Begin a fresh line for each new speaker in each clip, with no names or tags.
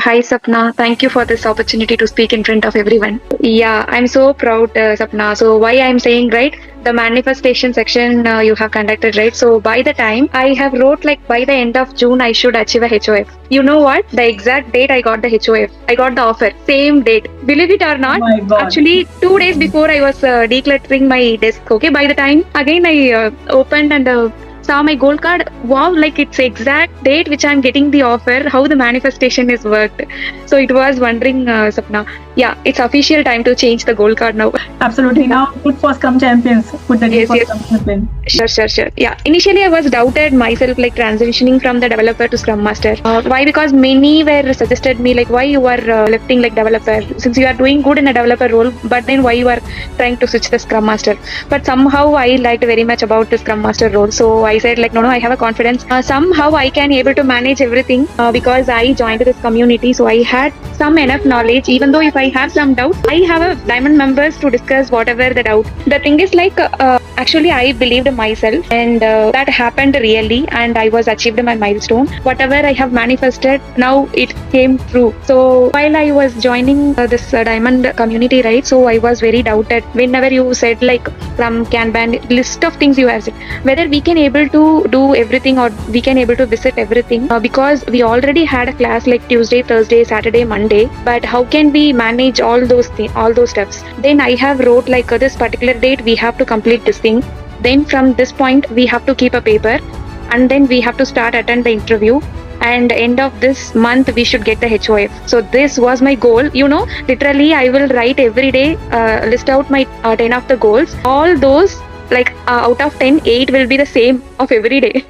Hi Sapna, thank you for this opportunity to speak in front of everyone. Yeah, I'm so proud, Sapna. So why I'm saying right, the manifestation section you have conducted right. So by the time I have wrote like by the end of June I should achieve a HOF. You know what? The exact date I got the HOF, I got the offer. Same date. Believe it or
Oh
not.
my God.
Actually, 2 days before I was decluttering my desk. Okay, by the time again I opened and saw my gold card. Wow, like it's exact date which I'm getting the offer. How the manifestation is worked. So it was wondering, Sapna. Yeah, it's official time to change the gold card now.
Absolutely. Now put for Scrum Champions. Put the
Yes,
for
yes.
Scrum Champion.
Sure. Yeah. Initially, I was doubted myself, like transitioning from the developer to Scrum Master. Why? Because many were suggested me, like, why you are lifting like developer, since you are doing good in a developer role, but then why you are trying to switch the Scrum Master? But somehow I liked very much about the Scrum Master role, so I said, like, no, I have a confidence. Somehow I can able to manage everything because I joined this community, so I had some enough knowledge. Even though if I have some doubt, I have a diamond members to discuss whatever the doubt. The thing is like. Actually, I believed myself, and that happened really, and I was achieved my milestone. Whatever I have manifested, now it came true. So while I was joining this diamond community, right? So I was very doubted. Whenever you said like from Kanban list of things you have said, whether we can able to do everything or we can able to visit everything because we already had a class like Tuesday, Thursday, Saturday, Monday. But how can we manage all those steps? Then I have wrote like this particular date we have to complete this thing. Then from this point we have to keep a paper, and then we have to start attend the interview, and end of this month we should get the HOF. So this was my goal. Literally I will write every day, list out my 10 of the goals. All those like out of 10, 8 will be the same of every day.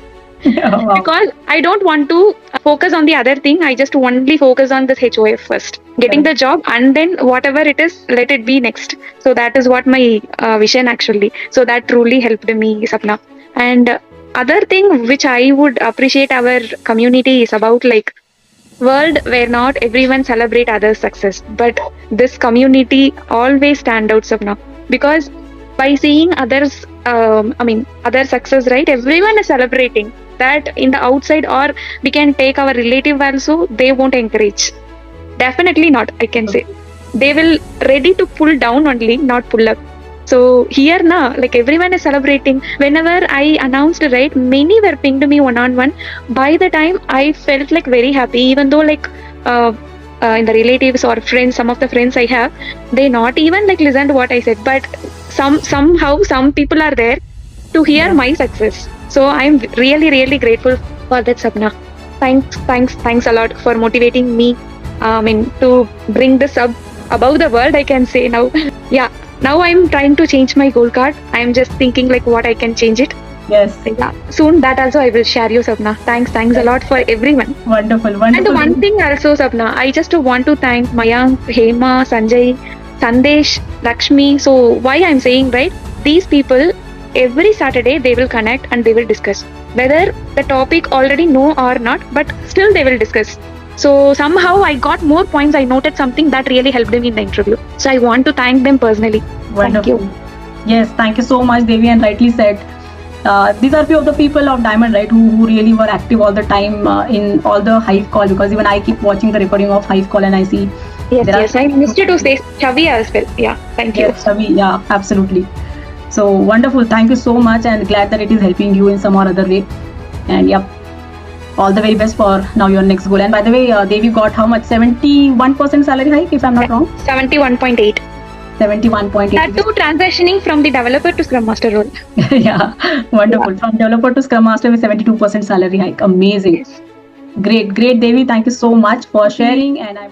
Wow.
Because I don't want to focus on the other thing. I just only focus on this HOF first, getting the job, and then whatever it is, let it be next. So that is what my vision actually. So that truly helped me, Sapna. And other thing which I would appreciate our community is about like world where not everyone celebrate others' success, but this community always stand out, Sapna, because by seeing others, other success, right? Everyone is celebrating that in the outside, or we can take our relative also, they won't encourage. Definitely not, I can say. They will ready to pull down only, not pull up. So here now, like everyone is celebrating. Whenever I announced, right, many were pinged me one-on-one. By the time I felt like very happy, even though like in the relatives or friends, some of the friends I have, they not even like listened to what I said. But somehow some people are there to hear my success. So I'm really grateful for that, Sapna. Thanks a lot for motivating me. To bring this up above the world, I can say now. Yeah, now I'm trying to change my goal card. I'm just thinking like what I can change it.
Yes.
Yeah, soon that also I will share you, Sapna. Thanks a lot for everyone.
Wonderful.
And one thing also, Sapna, I just want to thank Mayank, Hema, Sanjay, Sandesh, Lakshmi. So why I'm saying, right, these people every Saturday they will connect and they will discuss whether the topic already know or not, but still they will discuss. So somehow I got more points. I noted something that really helped me in the interview. So I want to thank them personally.
Wonderful.
Thank you.
Yes, thank you so much, Devi, and rightly said. These are few of the people of Diamond, right, who really were active all the time in all the Hive call, because even I keep watching the recording of Hive call and I see.
Yes, I missed to say Chavi as well. Yeah, thank you.
Yes, Chavi, yeah, absolutely. So wonderful. Thank you so much, and glad that it is helping you in some or other way. And yep, all the very best for now your next goal. And by the way, Devi got how much? 71% salary hike, if I'm not wrong.
71.8.
71.8.
That too transitioning from the developer to Scrum Master role.
Yeah, wonderful.
Yeah.
From developer to Scrum Master with 72% salary hike. Amazing.
Yes.
Great, Devi. Thank you so much for sharing. And I.